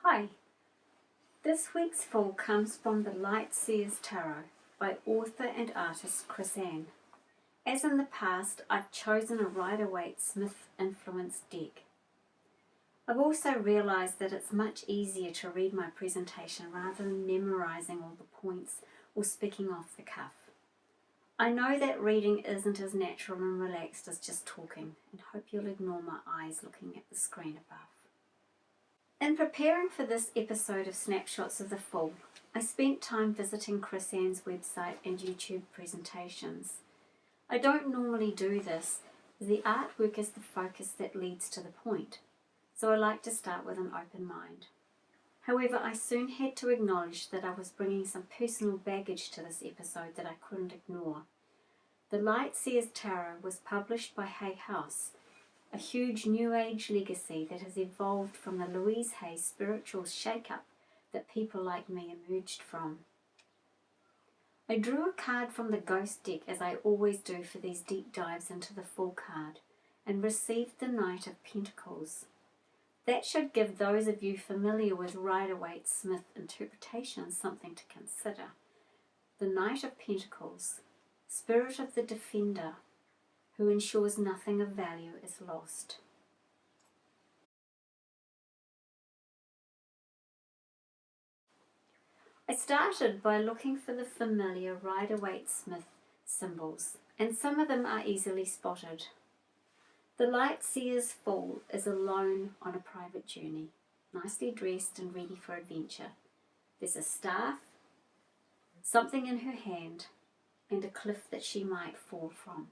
Hi, this week's full comes from the Light Seers Tarot by author and artist Chris Ann. As in the past, I've chosen a Rider-Waite-Smith influenced deck. I've also realised that it's much easier to read my presentation rather than memorising all the points or speaking off the cuff. I know that reading isn't as natural and relaxed as just talking, and hope you'll ignore my eyes looking at the screen above. In preparing for this episode of Snapshots of the Full, I spent time visiting Chris Ann's website and YouTube presentations. I don't normally do this, as the artwork is the focus that leads to the point, so I like to start with an open mind. However, I soon had to acknowledge that I was bringing some personal baggage to this episode that I couldn't ignore. The Light Seers Tarot was published by Hay House, a huge New Age legacy that has evolved from the Louise Hay spiritual shake-up that people like me emerged from. I drew a card from the Ghost deck, as I always do for these deep dives into the full card, and received the Knight of Pentacles. That should give those of you familiar with Rider-Waite-Smith interpretations something to consider. The Knight of Pentacles, spirit of the defender, who ensures nothing of value is lost. I started by looking for the familiar Rider-Waite-Smith symbols, and some of them are easily spotted. The Light Seers Fool is alone on a private journey, nicely dressed and ready for adventure. There's a staff, something in her hand, and a cliff that she might fall from.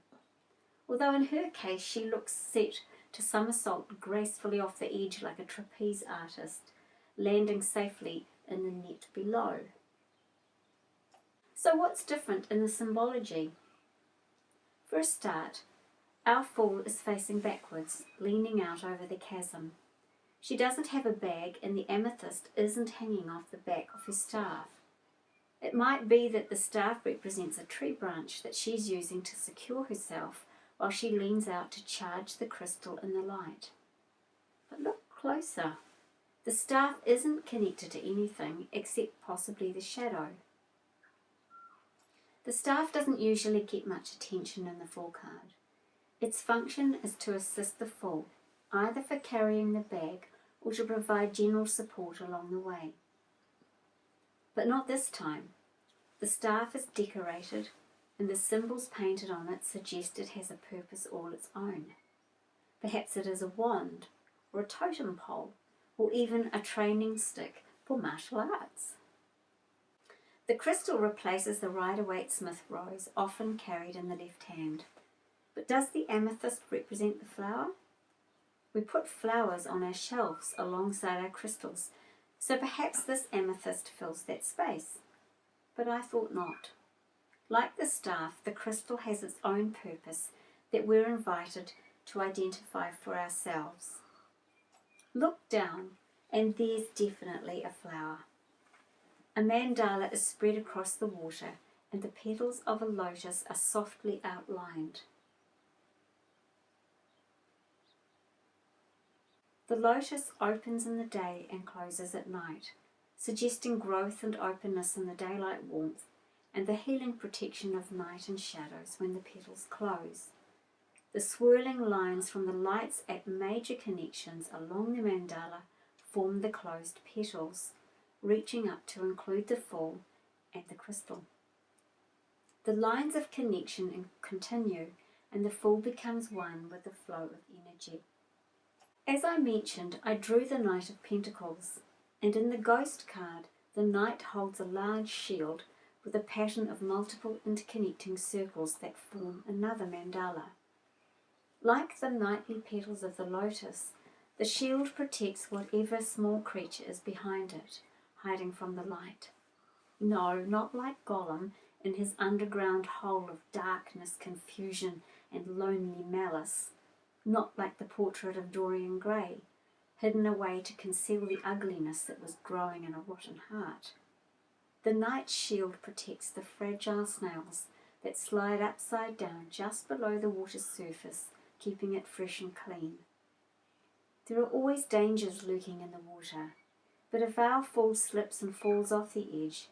Although in her case she looks set to somersault gracefully off the edge like a trapeze artist, landing safely in the net below. So what's different in the symbology? For a start, our fool is facing backwards, leaning out over the chasm. She doesn't have a bag, and the amethyst isn't hanging off the back of her staff. It might be that the staff represents a tree branch that she's using to secure herself while she leans out to charge the crystal in the light. But look closer. The staff isn't connected to anything except possibly the shadow. The staff doesn't usually get much attention in the Fool card. Its function is to assist the Fool, either for carrying the bag or to provide general support along the way. But not this time. The staff is decorated, and the symbols painted on it suggest it has a purpose all its own. Perhaps it is a wand, or a totem pole, or even a training stick for martial arts. The crystal replaces the Rider-Waite-Smith rose, often carried in the left hand. But does the amethyst represent the flower? We put flowers on our shelves alongside our crystals, so perhaps this amethyst fills that space. But I thought not. Like the staff, the crystal has its own purpose that we're invited to identify for ourselves. Look down, and there's definitely a flower. A mandala is spread across the water, and the petals of a lotus are softly outlined. The lotus opens in the day and closes at night, suggesting growth and openness in the daylight warmth, and the healing protection of night and shadows when the petals close. The swirling lines from the lights at major connections along the mandala form the closed petals, reaching up to include the Fool and the crystal. The lines of connection continue, and the Fool becomes one with the flow of energy. As I mentioned, I drew the Knight of Pentacles, and in the Ghost card, the Knight holds a large shield with a pattern of multiple interconnecting circles that form another mandala. Like the knightly petals of the lotus, the shield protects whatever small creature is behind it, hiding from the light. No, not like Gollum in his underground hole of darkness, confusion, and lonely malice. Not like the portrait of Dorian Gray, hidden away to conceal the ugliness that was growing in a rotten heart. The Knight's shield protects the fragile snails that slide upside down just below the water's surface, keeping it fresh and clean. There are always dangers lurking in the water, But if our Fool slips and falls off the edge,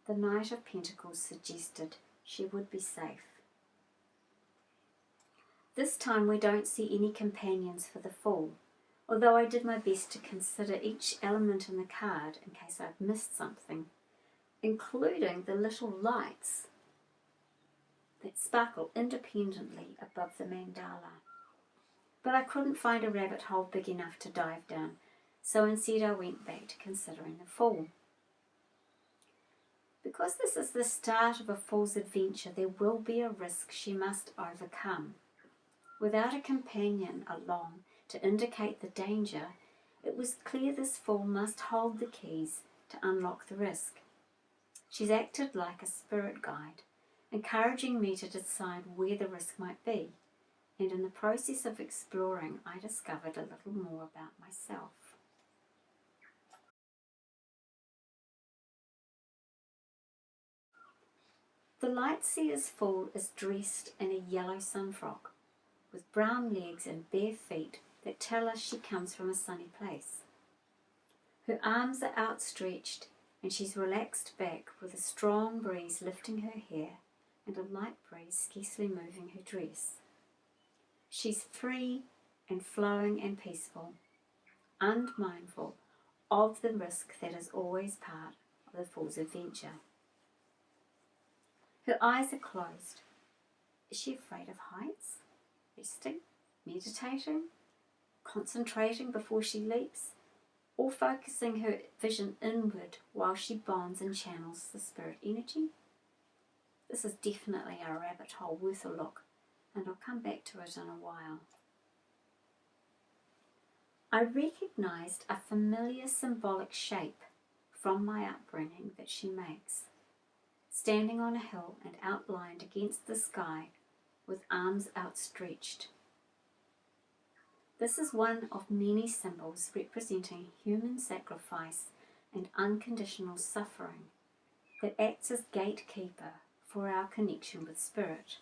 the Knight of Pentacles suggested she would be safe. This time we don't see any companions for the Fool, although I did my best to consider each element in the card in case I'd missed something, including the little lights that sparkle independently above the mandala. But I couldn't find a rabbit hole big enough to dive down, so instead I went back to considering the Fool. Because this is the start of a Fool's adventure, there will be a risk she must overcome. Without a companion along to indicate the danger, it was clear this Fool must hold the keys to unlock the risk. She's acted like a spirit guide, encouraging me to decide where the risk might be, and in the process of exploring, I discovered a little more about myself. The Light Seers Fool is dressed in a yellow sunfrock, with brown legs and bare feet that tell us she comes from a sunny place. Her arms are outstretched and she's relaxed back with a strong breeze lifting her hair and a light breeze scarcely moving her dress. She's free and flowing and peaceful, unmindful of the risk that is always part of the Fool's adventure. Her eyes are closed. Is she afraid of heights? Resting? Meditating? Concentrating before she leaps? Or focusing her vision inward while she bonds and channels the spirit energy? This is definitely a rabbit hole worth a look, and I'll come back to it in a while. I recognised a familiar symbolic shape from my upbringing that she makes, standing on a hill and outlined against the sky with arms outstretched. This is one of many symbols representing human sacrifice and unconditional suffering that acts as gatekeeper for our connection with spirit.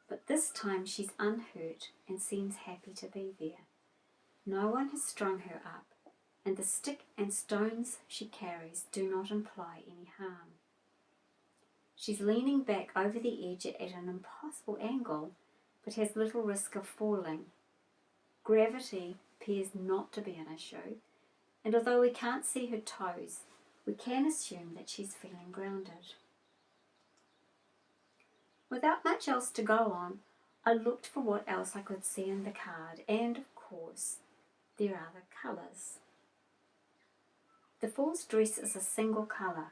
But this time she's unhurt and seems happy to be there. No one has strung her up, and the stick and stones she carries do not imply any harm. She's leaning back over the edge at an impossible angle, but has little risk of falling. Gravity appears not to be an issue, and although we can't see her toes, we can assume that she's feeling grounded. Without much else to go on, I looked for what else I could see in the card, and of course, there are the colours. The Fool's dress is a single colour,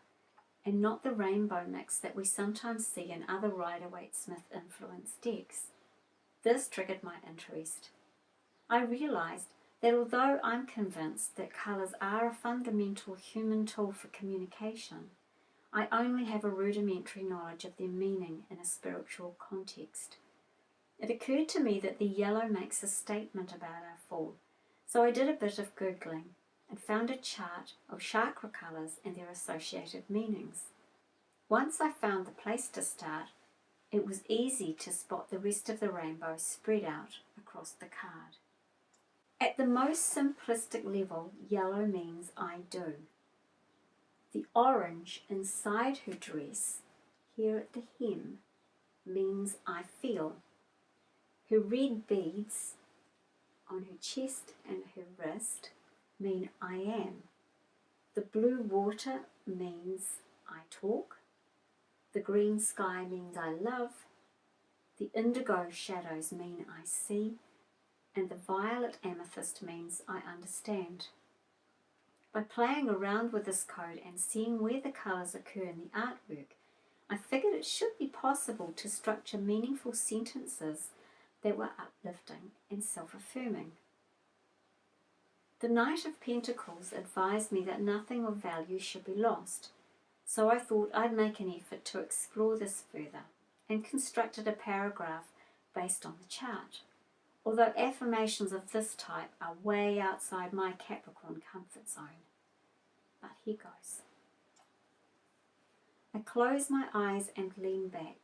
and not the rainbow mix that we sometimes see in other Rider-Waite-Smith influenced decks. This triggered my interest. I realised that although I'm convinced that colours are a fundamental human tool for communication, I only have a rudimentary knowledge of their meaning in a spiritual context. It occurred to me that the yellow makes a statement about our Fool, so I did a bit of Googling and found a chart of chakra colours and their associated meanings. Once I found the place to start, it was easy to spot the rest of the rainbow spread out across the card. At the most simplistic level, yellow means I do. The orange inside her dress, here at the hem, means I feel. Her red beads on her chest and her wrist mean I am. The blue water means I talk. The green sky means I love. The indigo shadows mean I see. And the violet amethyst means I understand. By playing around with this code and seeing where the colours occur in the artwork, I figured it should be possible to structure meaningful sentences that were uplifting and self-affirming. The Knight of Pentacles advised me that nothing of value should be lost, so I thought I'd make an effort to explore this further and constructed a paragraph based on the chart. Although affirmations of this type are way outside my Capricorn comfort zone. But here goes. I close my eyes and lean back.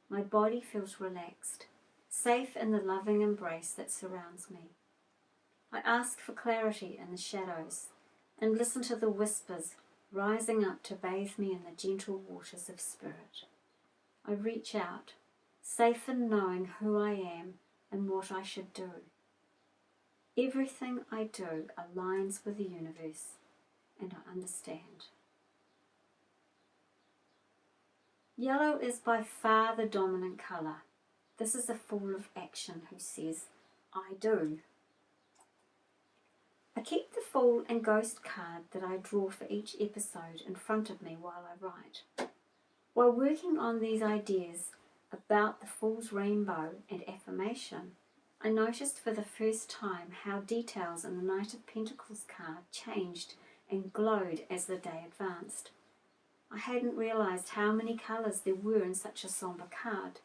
My body feels relaxed, safe in the loving embrace that surrounds me. I ask for clarity in the shadows, and listen to the whispers rising up to bathe me in the gentle waters of spirit. I reach out, safe in knowing who I am and what I should do. Everything I do aligns with the universe, and I understand. Yellow is by far the dominant colour. This is a fool of action who says, I do. I keep the Fool and Ghost card that I draw for each episode in front of me while I write. While working on these ideas about the Fool's rainbow and affirmation, I noticed for the first time how details in the Knight of Pentacles card changed and glowed as the day advanced. I hadn't realised how many colours there were in such a sombre card.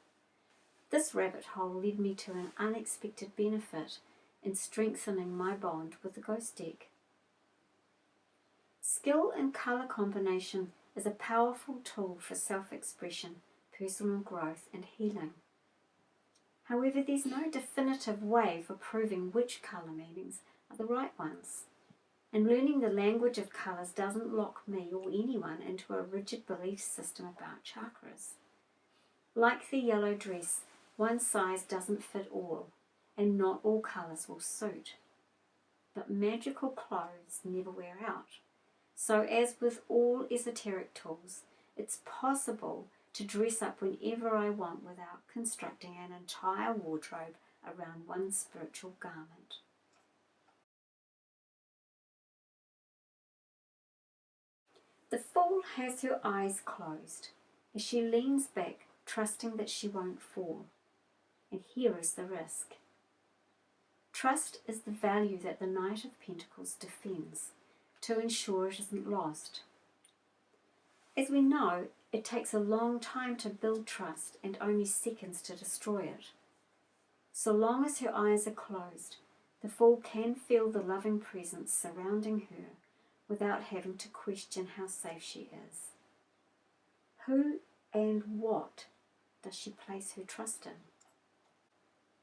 This rabbit hole led me to an unexpected benefit in strengthening my bond with the Ghost deck. Skill in colour combination is a powerful tool for self-expression, personal growth and healing. However, there's no definitive way for proving which colour meanings are the right ones. And learning the language of colours doesn't lock me or anyone into a rigid belief system about chakras. Like the yellow dress, one size doesn't fit all, and not all colours will suit. But magical clothes never wear out. So as with all esoteric tools, it's possible to dress up whenever I want without constructing an entire wardrobe around one spiritual garment. The Fool has her eyes closed as she leans back, trusting that she won't fall. And here is the risk. Trust is the value that the Knight of Pentacles defends to ensure it isn't lost. As we know, it takes a long time to build trust and only seconds to destroy it. So long as her eyes are closed, the Fool can feel the loving presence surrounding her without having to question how safe she is. Who and what does she place her trust in?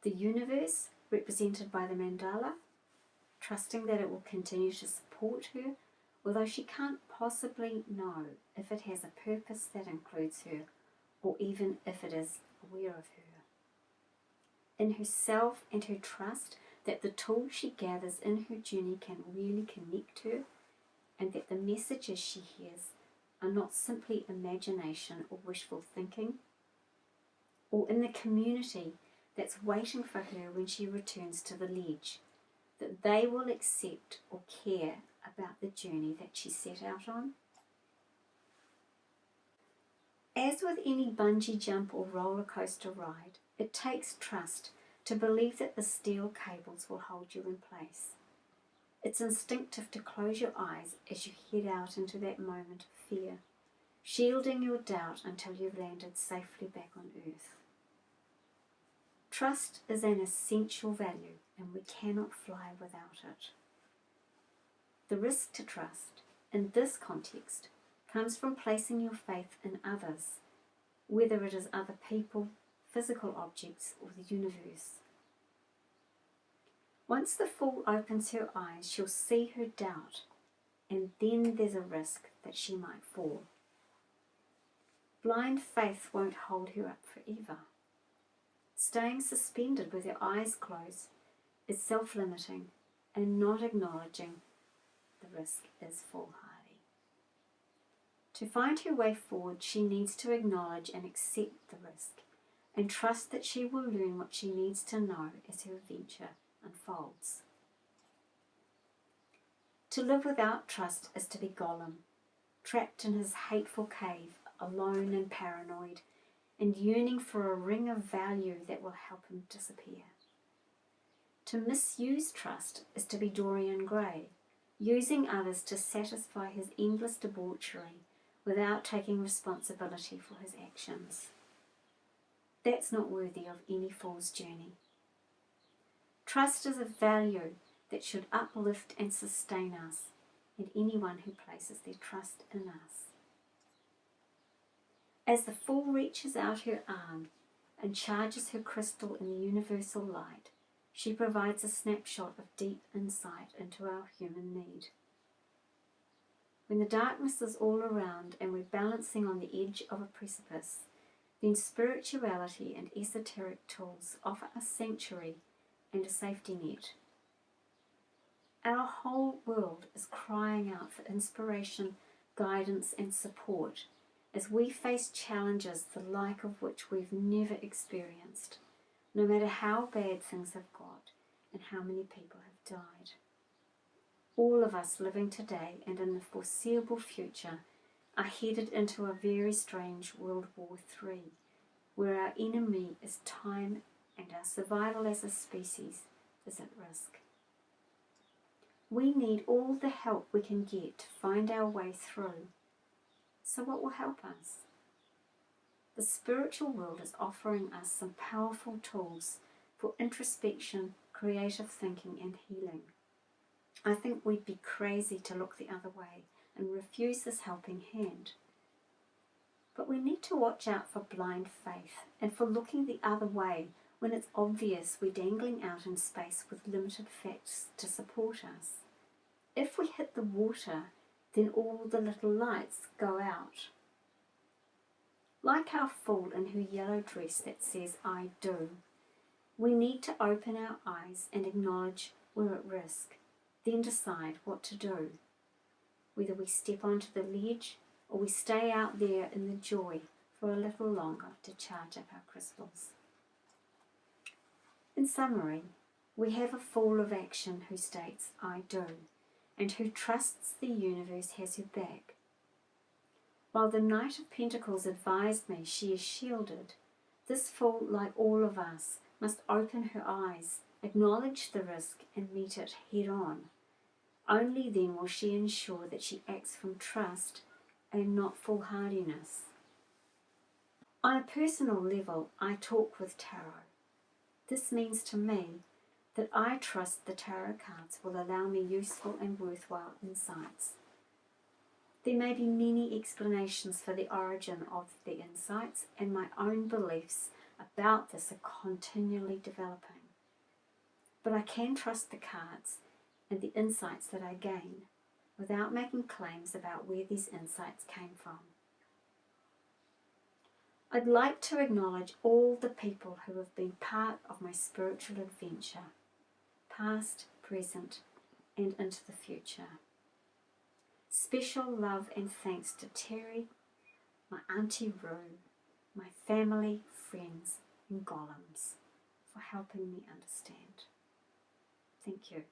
The universe, represented by the mandala, trusting that it will continue to support her, although she can't possibly know if it has a purpose that includes her, or even if it is aware of her. In herself and her trust that the tools she gathers in her journey can really connect her, and that the messages she hears are not simply imagination or wishful thinking, or in the community that's waiting for her when she returns to the ledge, that they will accept or care about the journey that she set out on. As with any bungee jump or roller coaster ride, it takes trust to believe that the steel cables will hold you in place. It's instinctive to close your eyes as you head out into that moment of fear, shielding your doubt until you've landed safely back on earth. Trust is an essential value, and we cannot fly without it. The risk to trust, in this context, comes from placing your faith in others, whether it is other people, physical objects, or the universe. Once the Fool opens her eyes, she'll see her doubt, and then there's a risk that she might fall. Blind faith won't hold her up forever. Staying suspended with her eyes closed is self-limiting, and not acknowledging the risk is foolhardy. To find her way forward, she needs to acknowledge and accept the risk, and trust that she will learn what she needs to know as her adventure unfolds. To live without trust is to be Gollum, trapped in his hateful cave, alone and paranoid, and yearning for a ring of value that will help him disappear. To misuse trust is to be Dorian Gray, using others to satisfy his endless debauchery without taking responsibility for his actions. That's not worthy of any fool's journey. Trust is a value that should uplift and sustain us and anyone who places their trust in us. As the Fool reaches out her arm and charges her crystal in the universal light, she provides a snapshot of deep insight into our human need. When the darkness is all around and we're balancing on the edge of a precipice, then spirituality and esoteric tools offer a sanctuary and a safety net. Our whole world is crying out for inspiration, guidance, and support as we face challenges the like of which we've never experienced, no matter how bad things have got and how many people have died. All of us living today and in the foreseeable future are headed into a very strange World War III, where our enemy is time and our survival as a species is at risk. We need all the help we can get to find our way through. So what will help us? The spiritual world is offering us some powerful tools for introspection, creative thinking, and healing. I think we'd be crazy to look the other way and refuse this helping hand. But we need to watch out for blind faith and for looking the other way when it's obvious we're dangling out in space with limited facts to support us. If we hit the water, then all the little lights go out. Like our fool in her yellow dress that says, "I do," we need to open our eyes and acknowledge we're at risk, then decide what to do. Whether we step onto the ledge or we stay out there in the joy for a little longer to charge up our crystals. In summary, we have a fool of action who states, "I do," and who trusts the universe has her back. While the Knight of Pentacles advised me she is shielded, this fool, like all of us, must open her eyes, acknowledge the risk, and meet it head on. Only then will she ensure that she acts from trust and not foolhardiness. On a personal level, I talk with tarot. This means to me that I trust the tarot cards will allow me useful and worthwhile insights. There may be many explanations for the origin of the insights, and my own beliefs about this are continually developing. But I can trust the cards and the insights that I gain without making claims about where these insights came from. I'd like to acknowledge all the people who have been part of my spiritual adventure, past, present, and into the future. Special love and thanks to Terry, my Auntie Roo, my family, friends, and golems for helping me understand. Thank you.